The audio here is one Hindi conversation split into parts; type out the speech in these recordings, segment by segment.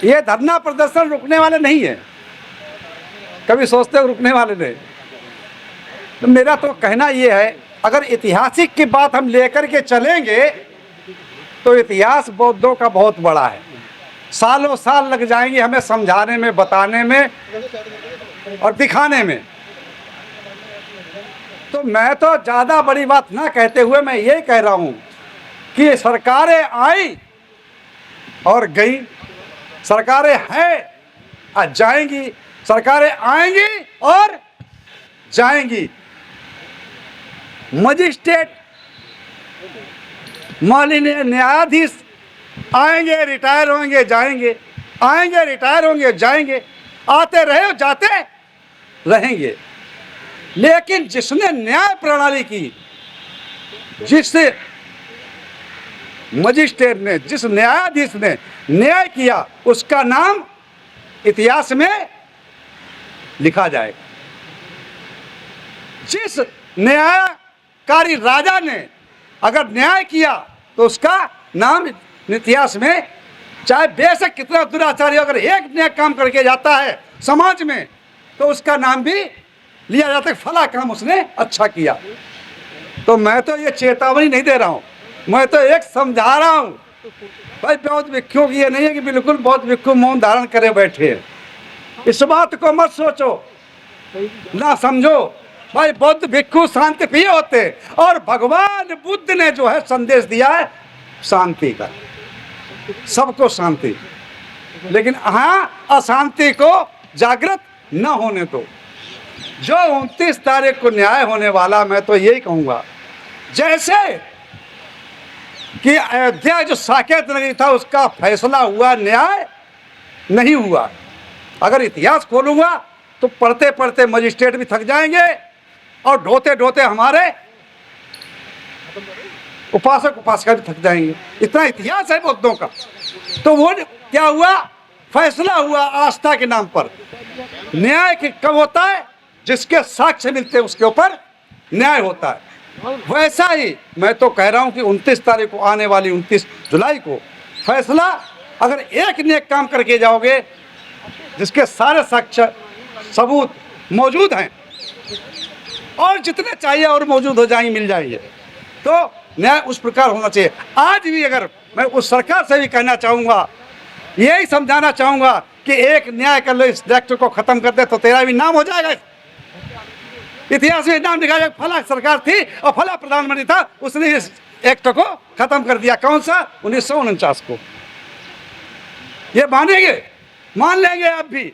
ये धरना प्रदर्शन रुकने वाले नहीं है, कभी सोचते हो रुकने वाले नहीं। तो मेरा तो कहना ये है, अगर ऐतिहासिक की बात हम लेकर के चलेंगे तो इतिहास बौद्धों का बहुत बड़ा है। सालों साल लग जाएंगे हमें समझाने में, बताने में और दिखाने में। तो मैं तो ज़्यादा बड़ी बात ना कहते हुए मैं ये कह रहा हूँ कि सरकारें आई और गई, सरकारें हैं और जाएंगी, सरकारें आएंगी और जाएंगी। मजिस्ट्रेट, माननीय न्यायाधीश आएंगे, रिटायर होंगे, जाएंगे, आएंगे, रिटायर होंगे, जाएंगे, आते रहे और जाते रहेंगे। लेकिन जिसने न्याय प्रणाली की, जिस मजिस्ट्रेट ने, जिस न्यायाधीश ने न्याय किया, उसका नाम इतिहास में लिखा जाएगा। जिस न्यायकारी राजा ने अगर न्याय किया तो उसका नाम इतिहास में, चाहे बेशक कितना दुराचारी, अगर एक न्याय काम करके जाता है समाज में तो उसका नाम भी लिया जाता है, फला काम उसने अच्छा किया। तो मैं तो ये चेतावनी नहीं दे रहा हूँ, मैं तो एक समझा रहा हूँ भाई। बौद्ध भिक्षुओं की ये नहीं है कि बिल्कुल बौद्ध भिक्षु मौन धारण करे बैठे हैं, इस बात को मत सोचो ना समझो भाई। बौद्ध भिक्षु शांति प्रिय होते और भगवान बुद्ध ने जो है संदेश दिया है शांति का, सबको शांति, लेकिन हाँ अशांति को जागृत न होने दो। जो 29 तारीख को न्याय होने वाला, मैं तो यही कहूँगा, जैसे कि अयोध्या जो साकेत नगरी था उसका फैसला हुआ, न्याय नहीं हुआ। अगर इतिहास खोलूंगा तो पढ़ते पढ़ते मजिस्ट्रेट भी थक जाएंगे और ढोते ढोते हमारे उपासक उपासिका भी थक जाएंगे। इतना इतिहास है बौद्धों का। तो वो क्या हुआ, फैसला हुआ आस्था के नाम पर। न्याय कब होता है, जिसके साक्ष्य मिलते हैं उसके ऊपर न्याय होता है। वैसा ही मैं तो कह रहा हूं कि 29 तारीख को आने वाली 29 जुलाई को फैसला, अगर एक नेक काम करके जाओगे जिसके सारे साक्ष्य सबूत मौजूद हैं और जितने चाहिए और मौजूद हो जाएंगे, मिल जाएंगे, तो न्याय उस प्रकार होना चाहिए। आज भी अगर मैं उस सरकार से भी कहना चाहूँगा, यही समझाना चाहूँगा कि एक न्याय कर लो, इस एक्ट को ख़त्म कर दे तो तेरा भी नाम हो जाएगा, इतिहास में नाम लिखा जाएगा। फला सरकार थी और फला प्रधानमंत्री था, उसने इस एक्ट को ख़त्म कर दिया। कौन सा, 1949 को। ये मानेंगे, मान लेंगे अब भी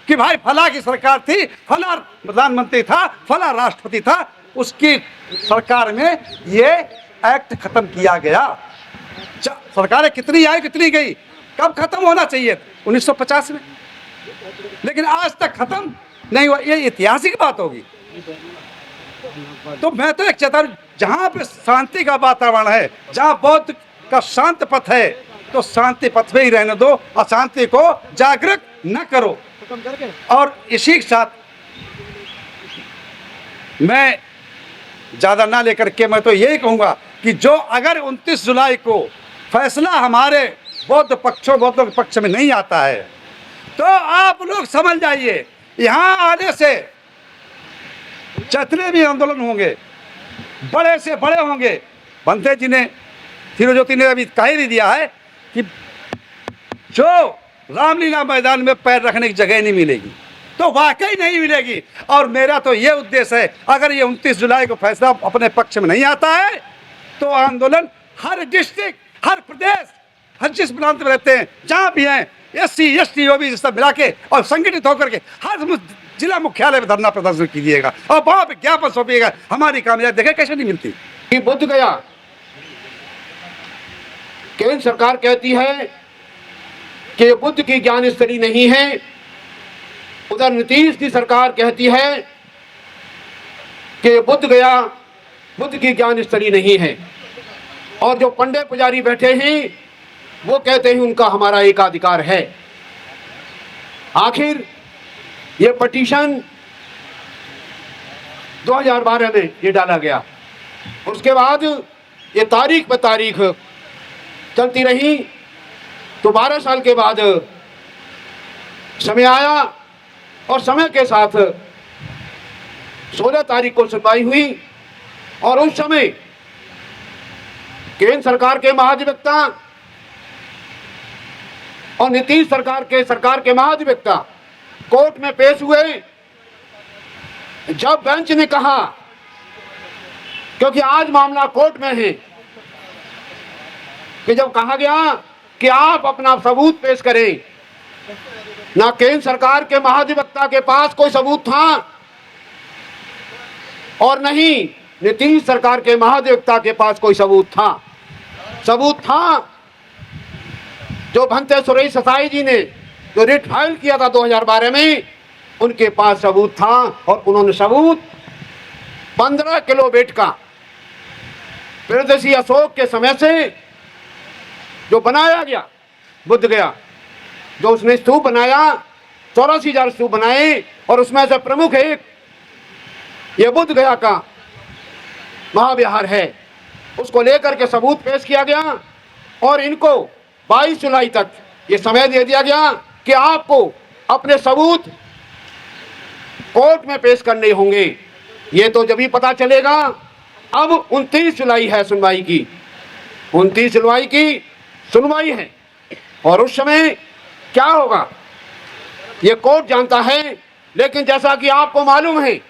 कि भाई फला की सरकार थी, फला प्रधानमंत्री था, फला राष्ट्रपति था, उसकी सरकार में ये एक्ट खत्म किया गया। सरकारें कितनी आई कितनी गई, कब खत्म होना चाहिए, 1950 में, लेकिन आज तक खत्म नहीं हुआ। ये ऐतिहासिक बात होगी। तो मैं तो एक चेतावनी, जहाँ पे शांति का वातावरण है, जहाँ बौद्ध का शांत पथ है, तो शांति पथ में ही रहने दो, अशांति को जागृत न करो। और इसी के साथ मैं ज़्यादा ना लेकर के मैं तो यही कहूँगा कि जो अगर 29 जुलाई को फैसला हमारे बौद्धों के पक्ष में नहीं आता है, तो आप लोग समझ जाइए, यहाँ आने से जितने भी आंदोलन होंगे, बड़े से बड़े होंगे। बंते जी ने, फिरोजोती ने अभी कह ही दिया है कि जो रामलीला मैदान में पैर रखने की जगह नहीं मिलेगी, तो वाकई नहीं मिलेगी। और मेरा तो ये उद्देश्य है, अगर ये 29 जुलाई को फैसला अपने पक्ष में नहीं आता है, तो आंदोलन हर डिस्ट्रिक्ट, हर प्रदेश, हर जिस प्रांत में रहते हैं, जहाँ भी हैं, SC ST OBC सब मिला के और संगठित होकर के हर जिला मुख्यालय में धरना प्रदर्शन कीजिएगा और वहाँ पे ज्ञापन सौंपिएगा। हमारी कामयाबी देखे कैसे नहीं मिलती। कि बुद्ध गया, केंद्र सरकार कहती है कि बुद्ध की ज्ञान स्तरी नहीं है, उधर नीतीश की सरकार कहती है कि बुद्ध गया, बुद्ध की ज्ञान स्तरी नहीं है। और जो पंडित पुजारी बैठे हैं वो कहते हैं उनका हमारा एकाधिकार है। आखिर ये पटिशन 2012 में ये डाला गया, उसके बाद ये तारीख पर तारीख चलती रही, तो 12 साल के बाद समय आया और समय के साथ 16 तारीख को सुनवाई हुई और उस समय केंद्र सरकार के महाधिवक्ता और नीतीश सरकार के महाधिवक्ता कोर्ट में पेश हुए। जब बेंच ने कहा, क्योंकि आज मामला कोर्ट में है, कि जब कहा गया कि आप अपना सबूत पेश करें, ना केंद्र सरकार के महाधिवक्ता के पास कोई सबूत था और नहीं नीतीश सरकार के महाधिवक्ता के पास कोई सबूत था। सबूत था जो भंते सुरेश ससाई जी ने जो रिट फाइल किया था 2012 में, उनके पास सबूत था और उन्होंने सबूत 15 किलो वेट का प्रियदर्शी अशोक के समय से जो बनाया गया बुद्ध गया, जो उसने स्तूप बनाया, 84,000 स्तूप बनाए और उसमें से प्रमुख एक ये बुद्ध गया का महाविहार है, उसको लेकर के सबूत पेश किया गया और इनको 22 जुलाई तक ये समय दे दिया गया कि आपको अपने सबूत कोर्ट में पेश करने होंगे। ये तो जब ही पता चलेगा। अब 29 जुलाई है सुनवाई की, 29 जुलाई की सुनवाई है और उस समय क्या होगा ये कोर्ट जानता है। लेकिन जैसा कि आपको मालूम है,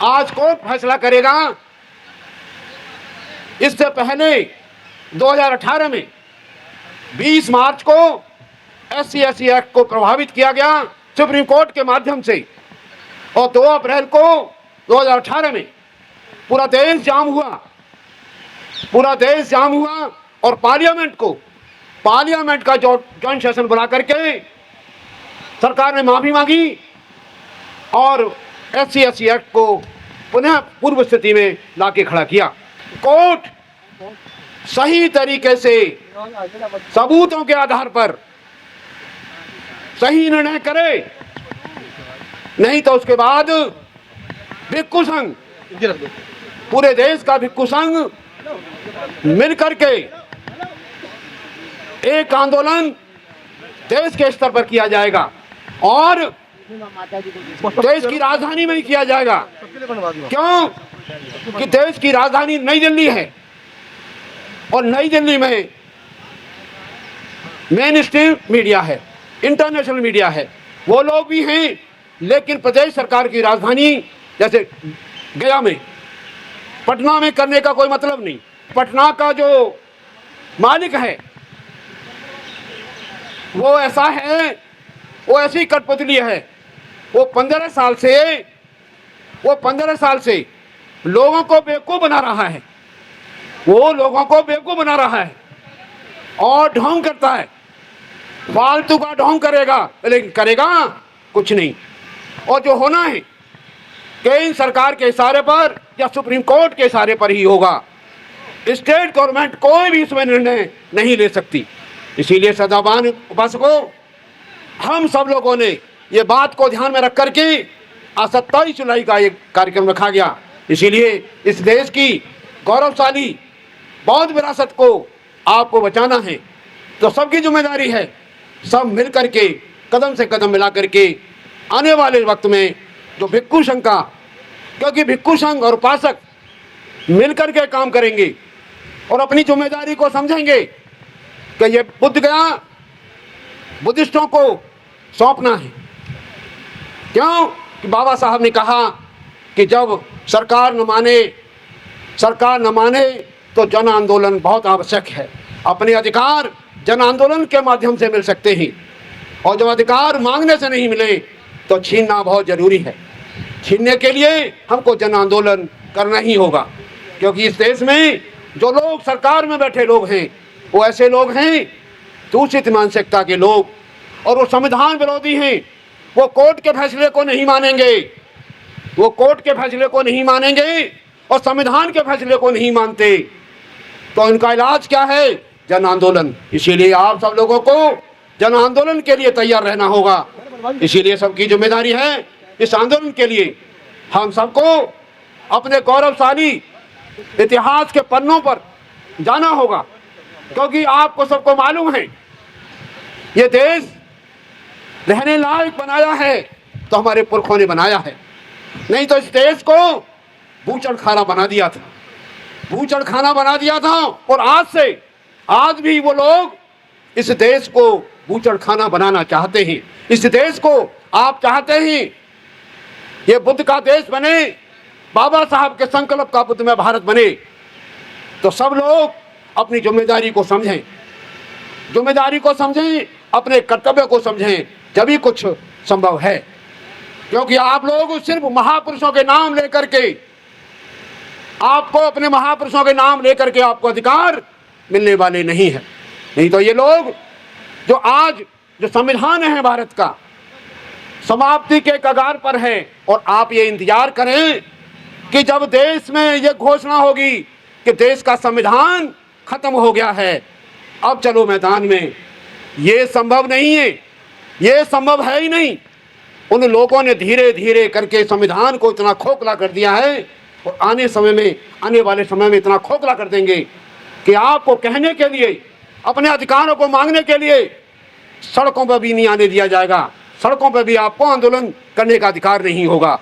आज कोर्ट फैसला करेगा। इससे पहले 2018 में 20 मार्च को SC/ST एक्ट को प्रभावित किया गया सुप्रीम कोर्ट के माध्यम से और 2 अप्रैल को 2018 में पूरा देश जाम हुआ और पार्लियामेंट का जो जॉइंट सेशन बुला करके सरकार ने माफी मांगी और SC/ST एक्ट को पुनः पूर्व स्थिति में लाके खड़ा किया। कोर्ट सही तरीके से सबूतों के आधार पर सही निर्णय करे, नहीं तो उसके बाद भिक्षु संघ, पूरे देश का भिक्षु संघ मिलकर के एक आंदोलन देश के स्तर पर किया जाएगा और देश की राजधानी में ही किया जाएगा। क्यों? कि देश की राजधानी नई दिल्ली है और नई दिल्ली में मेन स्ट्रीम मीडिया है, इंटरनेशनल मीडिया है, वो लोग भी हैं। लेकिन प्रदेश सरकार की राजधानी जैसे गया में, पटना में करने का कोई मतलब नहीं। पटना का जो मालिक है वो ऐसा है, वो ऐसी कठपुतली है। वो 15 साल से लोगों को बेवकूफ बना रहा है। वो लोगों को बेवकूफ बना रहा है और ढोंग करता है, फालतू का ढोंग करेगा, लेकिन करेगा कुछ नहीं। और जो होना है केंद्र सरकार के इशारे पर या सुप्रीम कोर्ट के इशारे पर ही होगा। स्टेट गवर्नमेंट कोई भी इसमें निर्णय नहीं ले सकती। इसीलिए सदाबान उपासकों, हम सब लोगों ने ये बात को ध्यान में रख करके आज 27 जुलाई का ये कार्यक्रम रखा गया। इसीलिए इस देश की गौरवशाली बौद्ध विरासत को आपको बचाना है, तो सबकी जिम्मेदारी है। सब मिल करके कदम से कदम मिला करके आने वाले वक्त में जो भिक्षु संघ का, क्योंकि भिक्षु संघ और उपासक मिल करके काम करेंगे और अपनी जिम्मेदारी को समझेंगे कि ये बुद्ध गया बुद्धिस्टों को सौंपना है। क्यों? कि बाबा साहब ने कहा कि जब सरकार न माने तो जन आंदोलन बहुत आवश्यक है। अपने अधिकार जन आंदोलन के माध्यम से मिल सकते हैं और जब अधिकार मांगने से नहीं मिले तो छीनना बहुत जरूरी है। छीनने के लिए हमको जन आंदोलन करना ही होगा, क्योंकि इस देश में जो लोग सरकार में बैठे लोग हैं वो ऐसे लोग हैं दूषित मानसिकता के लोग, और वो संविधान विरोधी हैं। वो कोर्ट के फैसले को नहीं मानेंगे, और संविधान के फैसले को नहीं मानते, तो इनका इलाज क्या है? जन आंदोलन। इसीलिए आप सब लोगों को जन आंदोलन के लिए तैयार रहना होगा। इसीलिए सबकी जिम्मेदारी है इस आंदोलन के लिए हम सबको अपने गौरवशाली इतिहास के पन्नों पर जाना होगा, क्योंकि आपको सबको मालूम है ये देश रहने लायक बनाया है तो हमारे पुरखों ने बनाया है, नहीं तो इस देश को बूचड़ खाना बना दिया था, बूचड़ खाना बना दिया था। और आज भी वो लोग इस देश को बूचड़ खाना बनाना चाहते हैं। इस देश को आप चाहते हैं ये बुद्ध का देश बने, बाबा साहब के संकल्प का बुद्ध में भारत बने, तो सब लोग अपनी जिम्मेदारी को समझें, जिम्मेदारी को समझें, अपने कर्तव्य को समझें, तभी कुछ संभव है। क्योंकि आप लोग सिर्फ महापुरुषों के नाम लेकर के, आपको अपने महापुरुषों के नाम लेकर के आपको अधिकार मिलने वाले नहीं है। नहीं तो ये लोग जो आज जो संविधान है भारत का समाप्ति के कगार पर है, और आप ये इंतजार करें कि जब देश में ये घोषणा होगी कि देश का संविधान खत्म हो गया है, अब चलो मैदान में। ये संभव नहीं है, ये संभव है ही नहीं। उन लोगों ने धीरे धीरे करके संविधान को इतना खोखला कर दिया है, और आने वाले समय में इतना खोखला कर देंगे कि आपको कहने के लिए, अपने अधिकारों को मांगने के लिए सड़कों पर भी नहीं आने दिया जाएगा, सड़कों पर भी आपको आंदोलन करने का अधिकार नहीं होगा।